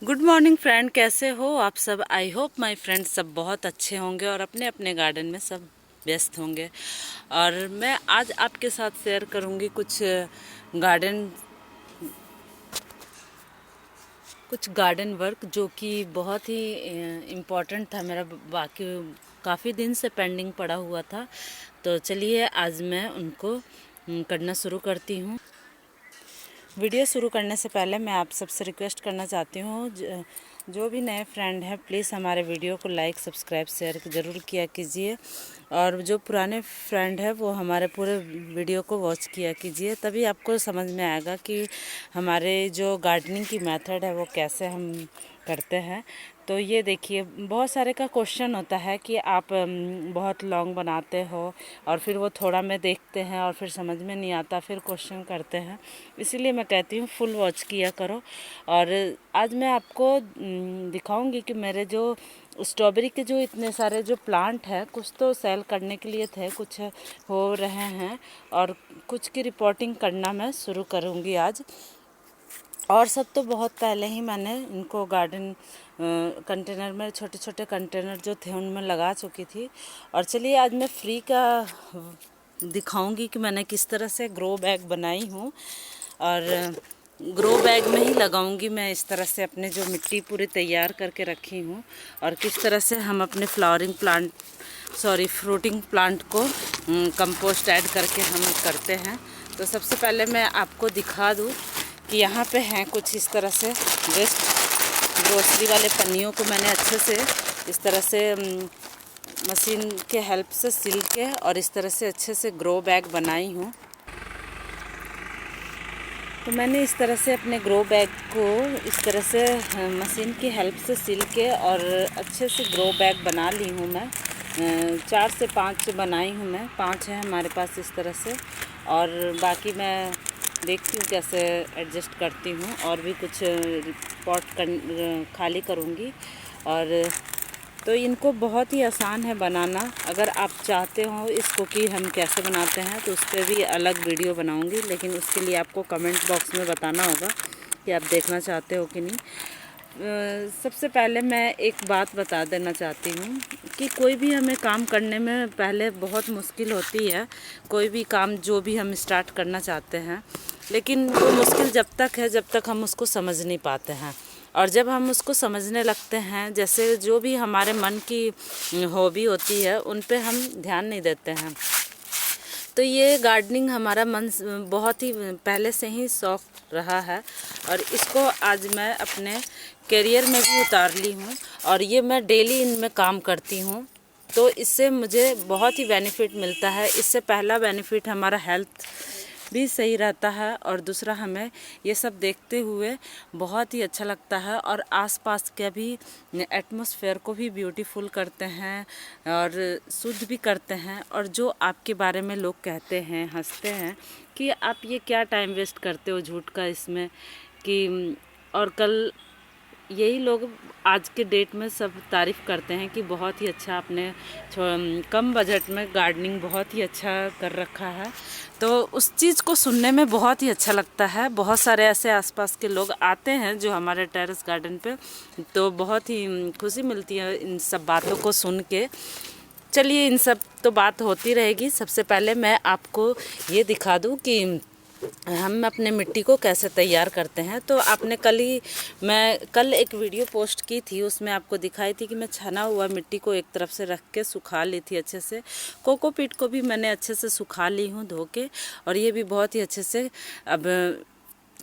Good morning friend, कैसे हो आप सब। आई होप माय फ्रेंड सब बहुत अच्छे होंगे और अपने अपने गार्डन में सब व्यस्त होंगे। और मैं आज आपके साथ शेयर करूंगी गार्डन कुछ गार्डन वर्क जो कि बहुत ही इम्पोर्टेंट था मेरा, बाकी काफ़ी दिन से पेंडिंग पड़ा हुआ था। तो चलिए आज मैं उनको करना शुरू करती हूँ। वीडियो शुरू करने से पहले मैं आप सबसे रिक्वेस्ट करना चाहती हूँ, जो भी नए फ्रेंड हैं प्लीज़ हमारे वीडियो को लाइक सब्सक्राइब शेयर ज़रूर किया कीजिए। और जो पुराने फ्रेंड है वो हमारे पूरे वीडियो को वॉच किया कीजिए, तभी आपको समझ में आएगा कि हमारे जो गार्डनिंग की मेथड है वो कैसे हम करते हैं। तो ये देखिए, बहुत सारे का क्वेश्चन होता है कि आप बहुत लॉन्ग बनाते हो और फिर वो थोड़ा में देखते हैं और फिर समझ में नहीं आता, फिर क्वेश्चन करते हैं। इसीलिए मैं कहती हूँ फुल वॉच किया करो। और आज मैं आपको दिखाऊंगी कि मेरे जो स्ट्रॉबेरी के जो इतने सारे जो प्लांट हैं, कुछ तो सेल करने के लिए थे, कुछ हो रहे हैं और कुछ की रिपोर्टिंग करना मैं शुरू करूँगी आज। और सब तो बहुत पहले ही मैंने इनको गार्डन कंटेनर में, छोटे छोटे कंटेनर जो थे उनमें लगा चुकी थी। और चलिए आज मैं फ्री का दिखाऊंगी कि मैंने किस तरह से ग्रो बैग बनाई हूँ। और ग्रो बैग में ही लगाऊंगी मैं इस तरह से अपने जो मिट्टी पूरी तैयार करके रखी हूँ, और किस तरह से हम अपने फ्रूटिंग प्लांट को कंपोस्ट ऐड करके हम करते हैं। तो सबसे पहले मैं आपको दिखा दूँ कि यहाँ पे हैं कुछ इस तरह से वेस्ट ग्रोसरी वाले पन्नियों को मैंने अच्छे से इस तरह से मशीन के हेल्प से सिल के और इस तरह से अच्छे से ग्रो बैग बनाई हूँ। तो मैंने इस तरह से अपने ग्रो बैग को इस तरह से मशीन की हेल्प से सिल के और अच्छे से ग्रो बैग बना ली हूँ मैं। 4 से 5 बनाई हूँ मैं, 5 है हमारे पास इस तरह से। और बाकी मैं देखती हूँ कैसे एडजस्ट करती हूँ, और भी कुछ खाली करूँगी। और तो इनको बहुत ही आसान है बनाना। अगर आप चाहते हो इसको कि हम कैसे बनाते हैं तो उस पर भी अलग वीडियो बनाऊंगी, लेकिन उसके लिए आपको कमेंट बॉक्स में बताना होगा कि आप देखना चाहते हो कि नहीं। सबसे पहले मैं एक बात बता देना चाहती हूँ कि कोई भी हमें काम करने में पहले बहुत मुश्किल होती है। कोई भी काम जो भी हम स्टार्ट करना चाहते हैं, लेकिन वो मुश्किल जब तक है जब तक हम उसको समझ नहीं पाते हैं। और जब हम उसको समझने लगते हैं, जैसे जो भी हमारे मन की हॉबी होती है उन पे हम ध्यान नहीं देते हैं। तो ये गार्डनिंग हमारा मन बहुत ही पहले से ही शौक रहा है, और इसको आज मैं अपने करियर में भी उतार ली हूँ और ये मैं डेली इनमें काम करती हूँ। तो इससे मुझे बहुत ही बेनिफिट मिलता है। इससे पहला बेनिफिट हमारा हेल्थ भी सही रहता है, और दूसरा हमें ये सब देखते हुए बहुत ही अच्छा लगता है और आसपास के भी एटमॉस्फेयर को भी ब्यूटीफुल करते हैं और शुद्ध भी करते हैं। और जो आपके बारे में लोग कहते हैं, हंसते हैं कि आप ये क्या टाइम वेस्ट करते हो झूठ का इसमें कि, और कल यही लोग आज के डेट में सब तारीफ़ करते हैं कि बहुत ही अच्छा आपने कम बजट में गार्डनिंग बहुत ही अच्छा कर रखा है। तो उस चीज़ को सुनने में बहुत ही अच्छा लगता है। बहुत सारे ऐसे आसपास के लोग आते हैं जो हमारे टेरेस गार्डन पे, तो बहुत ही खुशी मिलती है इन सब बातों को सुन के। चलिए इन सब तो बात होती रहेगी। सबसे पहले मैं आपको ये दिखा दूँ कि हम अपने मिट्टी को कैसे तैयार करते हैं। तो मैं कल एक वीडियो पोस्ट की थी, उसमें आपको दिखाई थी कि मैं छना हुआ मिट्टी को एक तरफ से रख के सुखा ली थी अच्छे से। कोकोपीट को भी मैंने अच्छे से सुखा ली हूँ धो के, और ये भी बहुत ही अच्छे से अब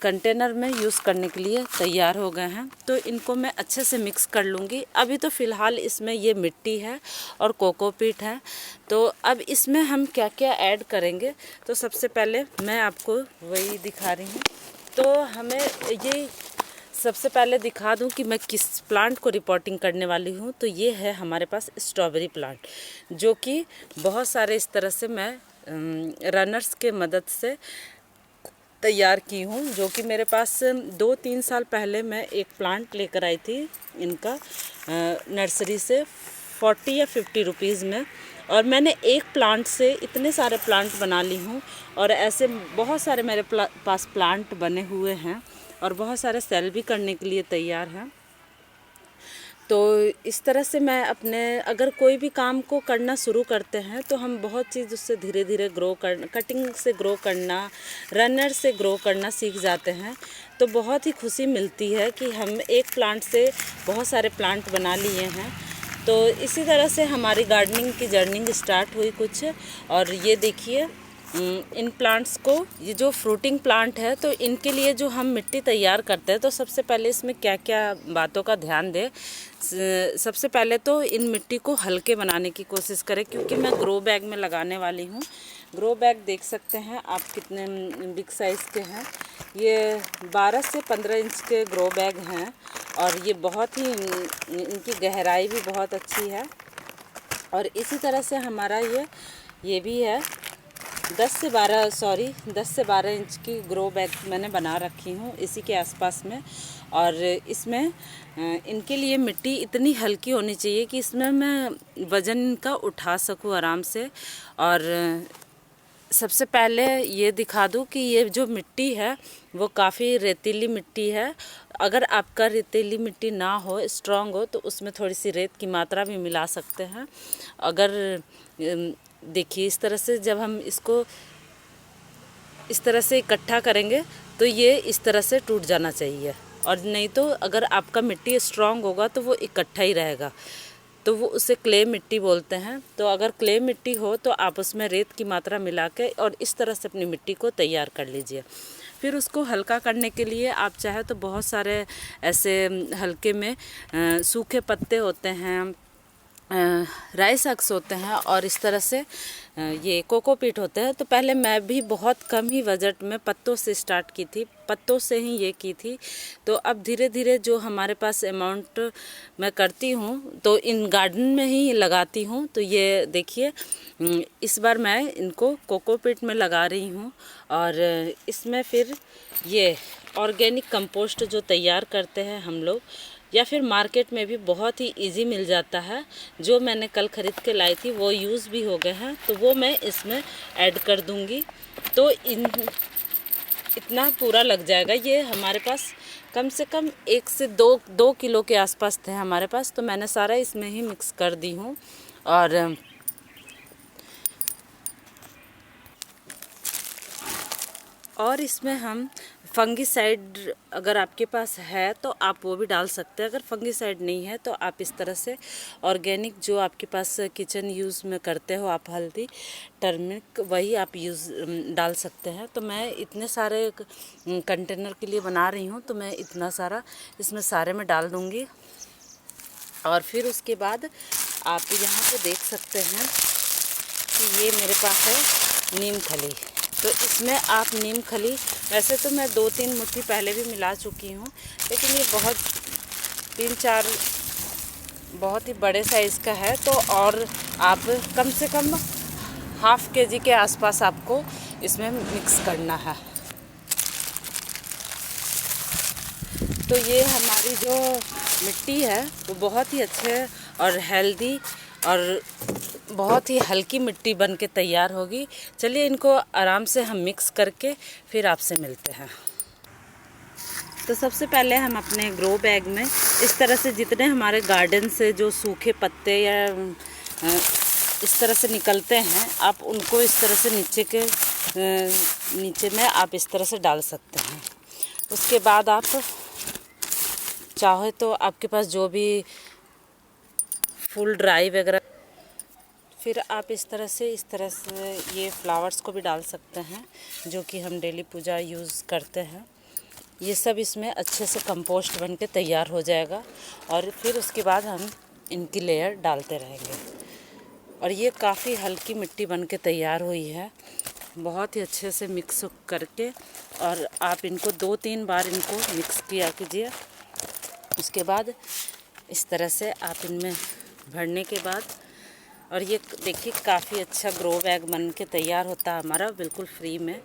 कंटेनर में यूज़ करने के लिए तैयार हो गए हैं। तो इनको मैं अच्छे से मिक्स कर लूँगी। अभी तो फ़िलहाल इसमें ये मिट्टी है और कोकोपीट है। तो अब इसमें हम क्या क्या ऐड करेंगे, तो सबसे पहले मैं आपको वही दिखा रही हूँ। तो हमें ये सबसे पहले दिखा दूँ कि मैं किस प्लांट को रिपोर्टिंग करने वाली हूँ। तो ये है हमारे पास स्ट्रॉबेरी प्लांट, जो कि बहुत सारे इस तरह से मैं रनर्स के मदद से तैयार की हूँ। जो कि मेरे पास 2-3 साल पहले मैं एक प्लांट लेकर आई थी इनका नर्सरी से 40 या 50 रुपीज़ में, और मैंने एक प्लांट से इतने सारे प्लांट बना ली हूँ। और ऐसे बहुत सारे मेरे पास प्लांट बने हुए हैं और बहुत सारे सेल भी करने के लिए तैयार हैं। तो इस तरह से मैं अपने अगर कोई भी काम को करना शुरू करते हैं तो हम बहुत चीज़ उससे धीरे धीरे कटिंग से ग्रो करना, रनर से ग्रो करना सीख जाते हैं। तो बहुत ही खुशी मिलती है कि हम एक प्लांट से बहुत सारे प्लांट बना लिए हैं। तो इसी तरह से हमारी गार्डनिंग की जर्नी स्टार्ट हुई कुछ। और ये देखिए इन प्लांट्स को, ये जो फ्रूटिंग प्लांट है तो इनके लिए जो हम मिट्टी तैयार करते हैं तो सबसे पहले इसमें क्या क्या बातों का ध्यान दें। सबसे पहले तो इन मिट्टी को हल्के बनाने की कोशिश करें, क्योंकि मैं ग्रो बैग में लगाने वाली हूँ। ग्रो बैग देख सकते हैं आप कितने बिग साइज़ के हैं। ये 12 से 15 इंच के ग्रो बैग हैं और ये बहुत ही इनकी गहराई भी बहुत अच्छी है। और इसी तरह से हमारा ये भी है 10 से 12 इंच की ग्रो बैग मैंने बना रखी हूँ इसी के आसपास में। और इसमें इनके लिए मिट्टी इतनी हल्की होनी चाहिए कि इसमें मैं वज़न इनका उठा सकूँ आराम से। और सबसे पहले ये दिखा दूँ कि ये जो मिट्टी है वो काफ़ी रेतीली मिट्टी है। अगर आपका रेतीली मिट्टी ना हो, स्ट्रॉन्ग हो, तो उसमें थोड़ी सी रेत की मात्रा भी मिला सकते हैं। अगर देखिए इस तरह से जब हम इसको इस तरह से इकट्ठा करेंगे तो ये इस तरह से टूट जाना चाहिए। और नहीं तो अगर आपका मिट्टी स्ट्रॉन्ग होगा तो वो इकट्ठा ही रहेगा, तो वो उसे क्ले मिट्टी बोलते हैं। तो अगर क्ले मिट्टी हो तो आप उसमें रेत की मात्रा मिला के और इस तरह से अपनी मिट्टी को तैयार कर लीजिए। फिर उसको हल्का करने के लिए आप चाहे तो बहुत सारे ऐसे हल्के में सूखे पत्ते होते हैं, राइस हक्स होते हैं और इस तरह से ये कोकोपीट होते हैं। तो पहले मैं भी बहुत कम ही बजट में पत्तों से स्टार्ट की थी, पत्तों से ही ये की थी। तो अब धीरे धीरे जो हमारे पास अमाउंट मैं करती हूँ तो इन गार्डन में ही लगाती हूँ। तो ये देखिए इस बार मैं इनको कोकोपीट में लगा रही हूँ। और इसमें फिर ये ऑर्गेनिक कंपोस्ट जो तैयार करते हैं हम लोग, या फिर मार्केट में भी बहुत ही इजी मिल जाता है। जो मैंने कल ख़रीद के लाई थी वो यूज़ भी हो गए हैं, तो वो मैं इसमें ऐड कर दूंगी। तो इतना पूरा लग जाएगा। ये हमारे पास कम से कम 1 से 2 किलो के आसपास थे हमारे पास, तो मैंने सारा इसमें ही मिक्स कर दी हूँ। और इसमें हम फंगीसाइड अगर आपके पास है तो आप वो भी डाल सकते हैं। अगर फंगीसाइड नहीं है तो आप इस तरह से ऑर्गेनिक जो आपके पास किचन यूज़ में करते हो आप, हल्दी, टर्मरिक, वही आप डाल सकते हैं। तो मैं इतने सारे कंटेनर के लिए बना रही हूँ तो मैं इतना सारा इसमें सारे में डाल दूँगी। और फिर उसके बाद आप यहाँ पे देख सकते हैं कि ये मेरे पास है नीम खली। तो इसमें आप नीम खली, वैसे तो मैं 2-3 मुट्ठी पहले भी मिला चुकी हूँ, लेकिन ये 3-4 बहुत ही बड़े साइज़ का है। तो और आप कम से कम ½ kg के आसपास आपको इसमें मिक्स करना है। तो ये हमारी जो मिट्टी है वो बहुत ही अच्छे और हेल्दी और बहुत ही हल्की मिट्टी बन के तैयार होगी। चलिए इनको आराम से हम मिक्स करके फिर आपसे मिलते हैं। तो सबसे पहले हम अपने ग्रो बैग में इस तरह से जितने हमारे गार्डन से जो सूखे पत्ते या इस तरह से निकलते हैं, आप उनको इस तरह से नीचे में आप इस तरह से डाल सकते हैं। उसके बाद आप चाहे तो आपके पास जो भी फुल ड्राई वगैरह, फिर आप इस तरह से ये फ्लावर्स को भी डाल सकते हैं जो कि हम डेली पूजा यूज़ करते हैं। ये सब इसमें अच्छे से कंपोस्ट बन के तैयार हो जाएगा और फिर उसके बाद हम इनकी लेयर डालते रहेंगे। और ये काफ़ी हल्की मिट्टी बन के तैयार हुई है, बहुत ही अच्छे से मिक्स करके। और आप इनको 2-3 बार इनको मिक्स किया कीजिए। उसके बाद इस तरह से आप इनमें भरने के बाद, और ये देखिए काफ़ी अच्छा ग्रो बैग बन के तैयार होता है हमारा बिल्कुल फ्री में।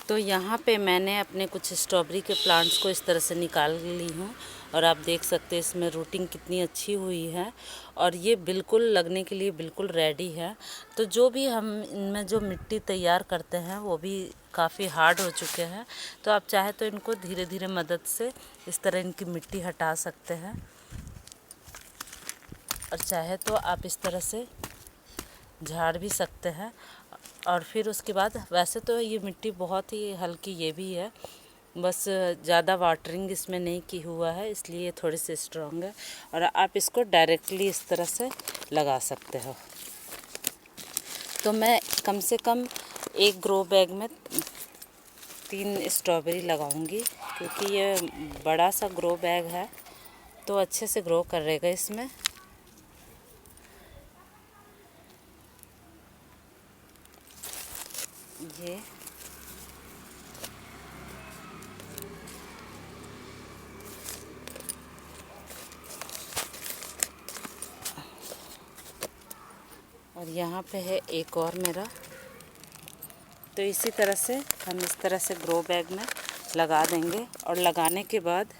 तो यहाँ पे मैंने अपने कुछ स्ट्रॉबेरी के प्लांट्स को इस तरह से निकाल ली हूँ और आप देख सकते हैं इसमें रूटिंग कितनी अच्छी हुई है और ये बिल्कुल लगने के लिए बिल्कुल रेडी है। तो जो भी हम इनमें जो मिट्टी तैयार करते हैं वो भी काफ़ी हार्ड हो चुके हैं, तो आप चाहे तो इनको धीरे धीरे मदद से इस तरह इनकी मिट्टी हटा सकते हैं। और चाहे तो आप इस तरह से झाड़ भी सकते हैं। और फिर उसके बाद वैसे तो ये मिट्टी बहुत ही हल्की ये भी है, बस ज़्यादा वाटरिंग इसमें नहीं की हुआ है इसलिए ये थोड़ी सी स्ट्रॉन्ग है। और आप इसको डायरेक्टली इस तरह से लगा सकते हो। तो मैं कम से कम एक ग्रो बैग में 3 स्ट्रॉबेरी लगाऊंगी, क्योंकि ये बड़ा सा ग्रो बैग है तो अच्छे से ग्रो करेगा इसमें। ये और यहाँ पे है एक और मेरा। तो इसी तरह से हम इस तरह से ग्रो बैग में लगा देंगे। और लगाने के बाद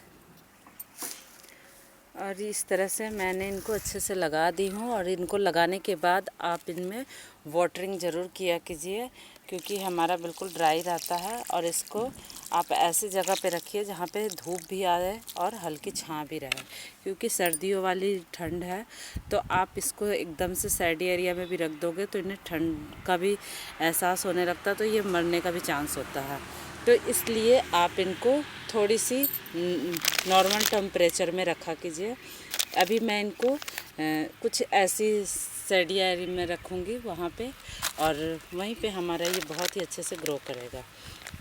और इस तरह से मैंने इनको अच्छे से लगा दी हूँ। और इनको लगाने के बाद आप इनमें वाटरिंग ज़रूर किया कीजिए, क्योंकि हमारा बिल्कुल ड्राई रहता है। और इसको आप ऐसी जगह पे रखिए जहाँ पे धूप भी आए और हल्की छाँव भी रहे, क्योंकि सर्दियों वाली ठंड है। तो आप इसको एकदम से सैडी एरिया में भी रख दोगे तो इन्हें ठंड का भी एहसास होने लगता है, तो ये मरने का भी चांस होता है। तो इसलिए आप इनको थोड़ी सी नॉर्मल टेम्परेचर में रखा कीजिए। अभी मैं इनको कुछ ऐसी सैडी एरिया में रखूँगी वहाँ पे, और वहीं पे हमारा ये बहुत ही अच्छे से ग्रो करेगा।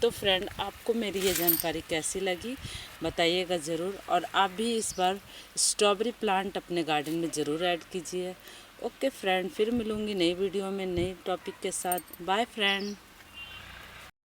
तो फ्रेंड, आपको मेरी ये जानकारी कैसी लगी बताइएगा ज़रूर। और आप भी इस बार स्ट्रॉबेरी प्लांट अपने गार्डन में ज़रूर ऐड कीजिए। ओके फ्रेंड, फिर मिलूँगी नई वीडियो में नई टॉपिक के साथ। Bye friend.